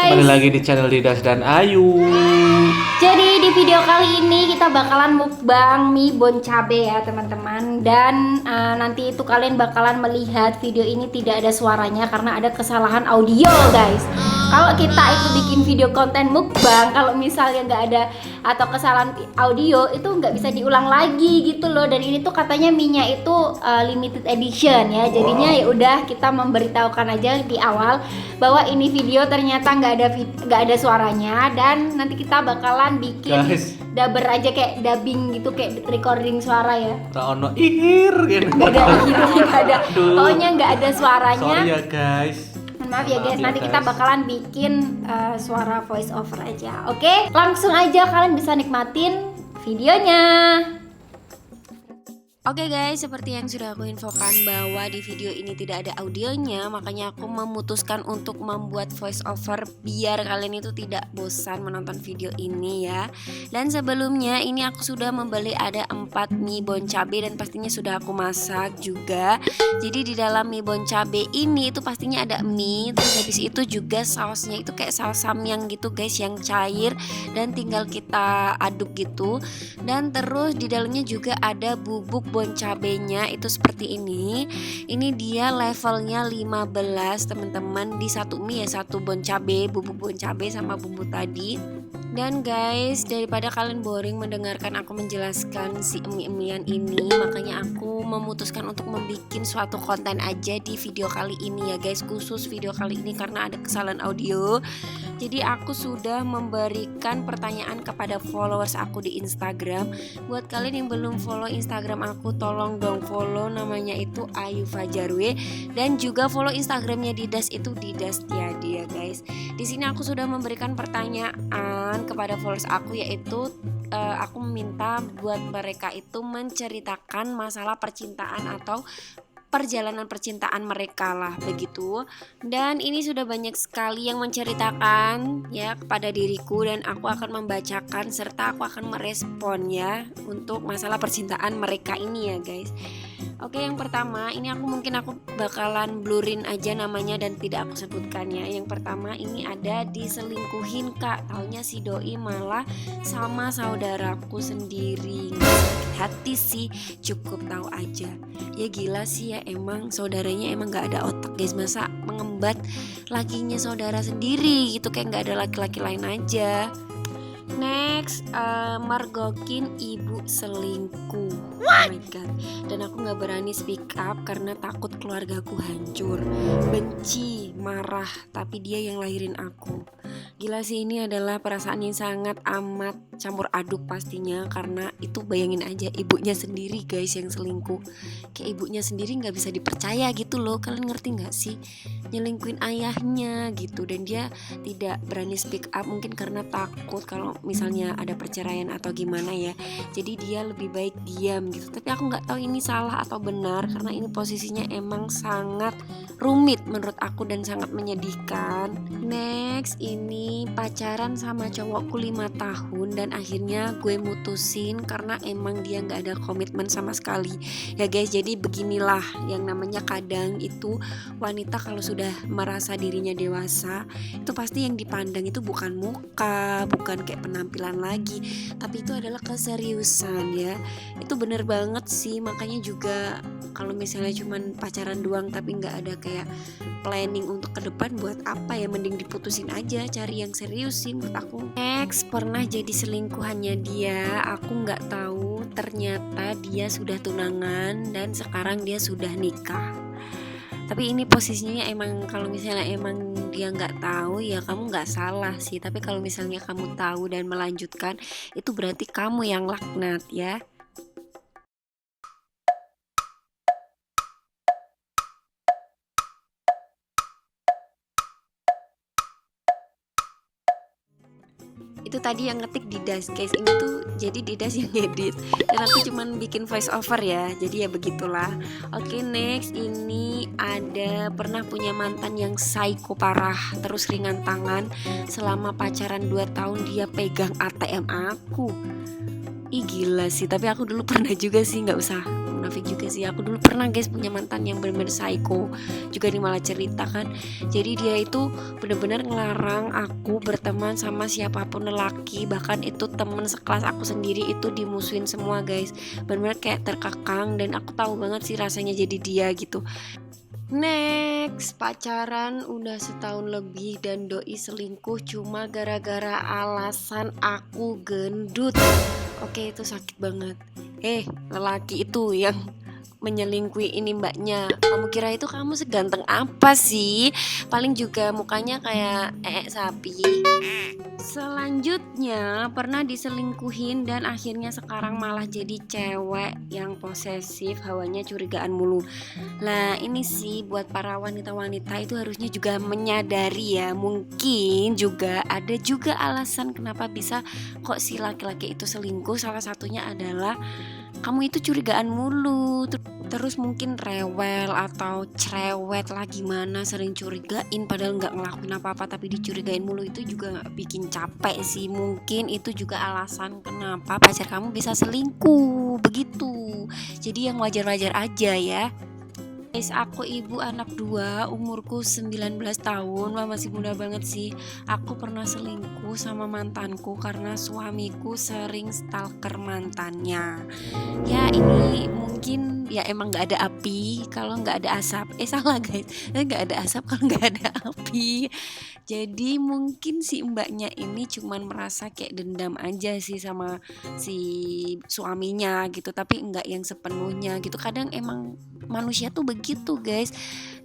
Kembali lagi di channel Didas dan Ayu. Jadi di video kali ini kita bakalan mukbang mie bon cabe ya teman-teman. Dan nanti itu kalian bakalan melihat video ini tidak ada suaranya karena ada kesalahan audio guys. Kalau kita itu bikin video konten mukbang, kalau misalnya nggak ada atau kesalahan audio itu nggak bisa diulang lagi gitu loh. Dan ini tuh katanya mie-nya itu limited edition ya. Jadinya ya udah kita memberitahukan aja di awal bahwa ini video ternyata nggak ada suaranya, dan nanti kita bakalan bikin dubber aja kayak dubbing gitu, kayak recording suara ya. Ono ihir gitu. Nggak ada ihirnya, nggak ada. Pokoknya nggak ada suaranya. Sorry ya guys. Maaf ya guys, nanti kita bakalan bikin suara voice over aja. Oke, langsung aja kalian bisa nikmatin videonya. Oke guys, seperti yang sudah aku infokan bahwa di video ini tidak ada audionya, makanya aku memutuskan untuk membuat voice over biar kalian itu tidak bosan menonton video ini ya. Dan sebelumnya ini aku sudah membeli ada 4 mie bon cabe dan pastinya sudah aku masak juga. Jadi di dalam mie bon cabe ini itu pastinya ada mie, terus habis itu juga sausnya itu kayak saus samyang gitu guys, yang cair dan tinggal kita aduk gitu. Dan terus di dalamnya juga ada bubuk bon cabenya itu seperti ini. Ini dia levelnya 15 teman-teman, di satu mie ya, satu bon cabe, bubuk bon cabe sama bumbu tadi. Dan guys, daripada kalian boring mendengarkan aku menjelaskan si mie-mian ini, makanya aku memutuskan untuk membuat suatu konten aja di video kali ini ya guys, khusus video kali ini karena ada kesalahan audio. Jadi aku sudah memberikan pertanyaan kepada followers aku di Instagram. Buat kalian yang belum follow Instagram aku, tolong dong follow, namanya itu Ayu Fajarwe, dan juga follow Instagramnya Didas, itu Didas Tiadi ya guys. Di sini aku sudah memberikan pertanyaan kepada followers aku, yaitu aku meminta buat mereka itu menceritakan masalah percintaan atau perjalanan percintaan mereka lah begitu. Dan ini sudah banyak sekali yang menceritakan ya kepada diriku, dan aku akan membacakan serta aku akan merespon ya untuk masalah percintaan mereka ini ya guys. Oke, yang pertama ini aku bakalan blurin aja namanya dan tidak aku sebutkan ya. Yang pertama ini ada diselingkuhin kak, taunya si doi malah sama saudaraku sendiri. Nggak sakit hati sih, cukup tahu aja. Ya gila sih ya, emang saudaranya emang nggak ada otak guys, masa mengembat lakinya saudara sendiri gitu, kayak nggak ada laki-laki lain aja. Next, mergokin ibu selingkuh. Oh my god. Dan aku gak berani speak up karena takut keluargaku hancur. Benci, marah, tapi dia yang lahirin aku. Gila sih, ini adalah perasaan yang sangat amat campur aduk pastinya, karena itu bayangin aja ibunya sendiri guys yang selingkuh. Kayak ibunya sendiri gak bisa dipercaya gitu loh. Kalian ngerti gak sih? Nyelingkuhin ayahnya gitu, dan dia tidak berani speak up, mungkin karena takut kalau misalnya ada perceraian atau gimana ya. Jadi dia lebih baik diam gitu. Tapi aku nggak tahu ini salah atau benar, karena ini posisinya emang sangat rumit menurut aku dan sangat menyedihkan. Next, ini pacaran sama cowokku 5 tahun dan akhirnya gue mutusin karena emang dia nggak ada komitmen sama sekali ya guys. Jadi beginilah yang namanya, kadang itu wanita kalau sudah merasa dirinya dewasa, itu pasti yang dipandang itu bukan muka, bukan kayak penampilan lagi, tapi itu adalah keseriusan ya. Itu bener banget sih, makanya juga kalau misalnya cuman pacaran doang tapi nggak ada kayak planning untuk ke depan, buat apa ya, mending diputusin aja, cari yang serius sih menurut aku. Next, pernah jadi selingkuhannya dia, aku nggak tahu ternyata dia sudah tunangan dan sekarang dia sudah nikah. Tapi ini posisinya emang, kalau misalnya emang dia nggak tahu ya kamu nggak salah sih, tapi kalau misalnya kamu tahu dan melanjutkan, itu berarti kamu yang laknat ya. Itu tadi yang ngetik Didas guys, ini tuh jadi Didas yang ngedit dan aku cuman bikin voice over ya, jadi ya begitulah. Oke, next, ini ada pernah punya mantan yang psycho parah, terus ringan tangan, selama pacaran 2 tahun dia pegang ATM aku. Ih gila sih, tapi aku dulu pernah juga sih, nggak usah munafik juga sih. Aku dulu pernah guys punya mantan yang bener-bener psycho. Juga dia malah cerita kan. Jadi dia itu bener-bener ngelarang aku berteman sama siapapun lelaki. Bahkan itu temen sekelas aku sendiri itu dimusuhin semua guys. Bener-bener kayak terkekang, dan aku tahu banget sih rasanya jadi dia gitu. Next, pacaran udah setahun lebih dan doi selingkuh cuma gara-gara alasan aku gendut. Oke, itu sakit banget. Lelaki itu yang menyelingkuhi ini mbaknya. Kamu kira itu kamu seganteng apa sih? Paling juga mukanya kayak sapi. Selanjutnya pernah diselingkuhin dan akhirnya sekarang malah jadi cewek yang posesif, hawanya curigaan mulu. Lah ini sih buat para wanita-wanita itu harusnya juga menyadari ya, mungkin juga ada juga alasan kenapa bisa kok si laki-laki itu selingkuh. Salah satunya adalah kamu itu curigaan mulu, terus mungkin rewel atau cerewet lah gimana, sering curigain padahal nggak ngelakuin apa-apa tapi dicurigain mulu. Itu juga bikin capek sih. Mungkin itu juga alasan kenapa pacar kamu bisa selingkuh begitu. Jadi yang wajar-wajar aja ya. Guys, aku ibu anak 2, umurku 19 tahun, masih muda banget sih. Aku pernah selingkuh sama mantanku karena suamiku sering stalker mantannya. Ya ini mungkin ya emang gak ada api kalau gak ada asap. Salah guys, gak ada asap kalau gak ada api. Jadi mungkin si mbaknya ini cuman merasa kayak dendam aja sih sama si suaminya gitu, tapi enggak yang sepenuhnya gitu. Kadang emang manusia tuh begitu guys,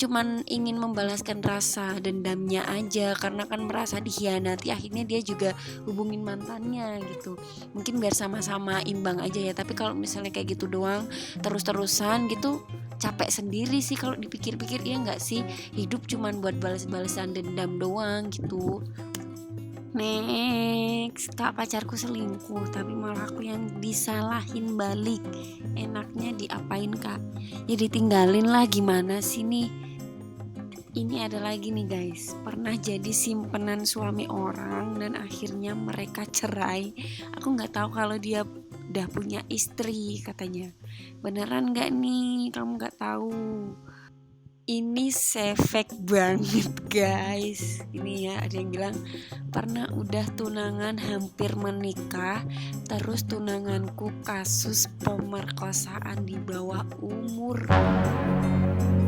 cuman ingin membalaskan rasa dendamnya aja karena kan merasa dikhianati, akhirnya dia juga hubungin mantannya gitu. Mungkin biar sama-sama imbang aja ya. Tapi kalau misalnya kayak gitu doang terus-terusan gitu, capek sendiri sih kalau dipikir-pikir. Ya nggak sih, hidup cuman buat balas-balasan dendam doang gitu. Next, kak pacarku selingkuh tapi malah aku yang disalahin balik. Enaknya diapain kak? Ya ditinggalin lah, gimana sih nih. Ini ada lagi nih guys, pernah jadi simpenan suami orang dan akhirnya mereka cerai. Aku gak tahu kalau dia udah punya istri katanya. Beneran gak nih? Kamu gak tahu? Ini sefek banget guys. Ini ya, ada yang bilang pernah udah tunangan hampir menikah, terus tunanganku kasus pemerkosaan di bawah umur.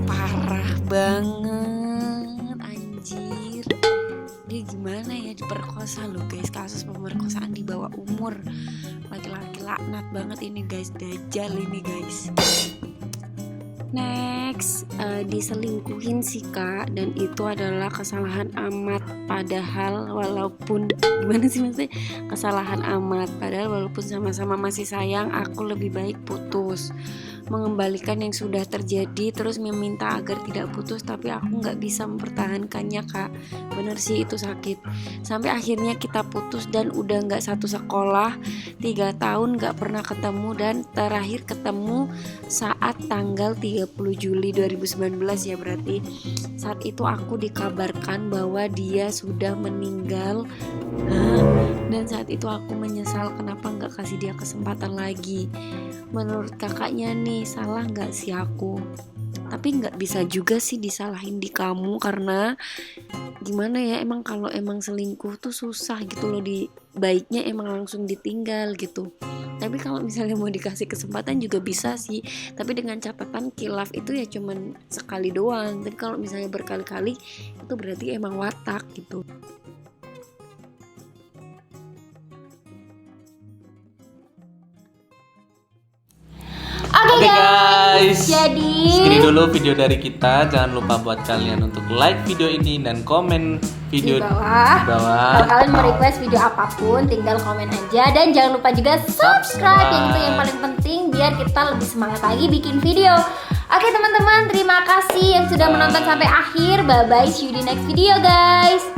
Parah banget anjir. Dia gimana ya diperkosa loh guys, kasus pemerkosaan di bawah umur. Laki-laki laknat banget ini guys, dajjal ini guys. Next, diselingkuhin sih kak, dan itu adalah kesalahan amat. Padahal walaupun gimana sih maksudnya kesalahan amat, padahal walaupun sama-sama masih sayang, aku lebih baik putus, mengembalikan yang sudah terjadi, terus meminta agar tidak putus, tapi aku nggak bisa mempertahankannya kak. Bener sih itu sakit. Sampai akhirnya kita putus dan udah nggak satu sekolah, 3 tahun nggak pernah ketemu, dan terakhir ketemu saat tanggal 30 Juli 2019 ya berarti. Saat itu aku dikabarkan bahwa dia sudah meninggal. Dan saat itu aku menyesal kenapa nggak kasih dia kesempatan lagi. Menurut kakaknya nih, salah nggak sih aku? Tapi nggak bisa juga sih disalahin di kamu, karena gimana ya, emang kalau emang selingkuh tuh susah gitu loh, baiknya emang langsung ditinggal gitu. Tapi kalau misalnya mau dikasih kesempatan juga bisa sih, tapi dengan catatan khilaf itu ya cuman sekali doang. Tapi kalau misalnya berkali-kali itu berarti emang watak gitu. Oke guys, Jadi segini dulu video dari kita. Jangan lupa buat kalian untuk like video ini dan komen video di bawah. Kalau kalian mau request video apapun, tinggal komen aja. Dan jangan lupa juga subscribe, yang itu yang paling penting biar kita lebih semangat lagi bikin video. Oke teman-teman, terima kasih yang sudah menonton sampai akhir. Bye bye, see you di next video guys.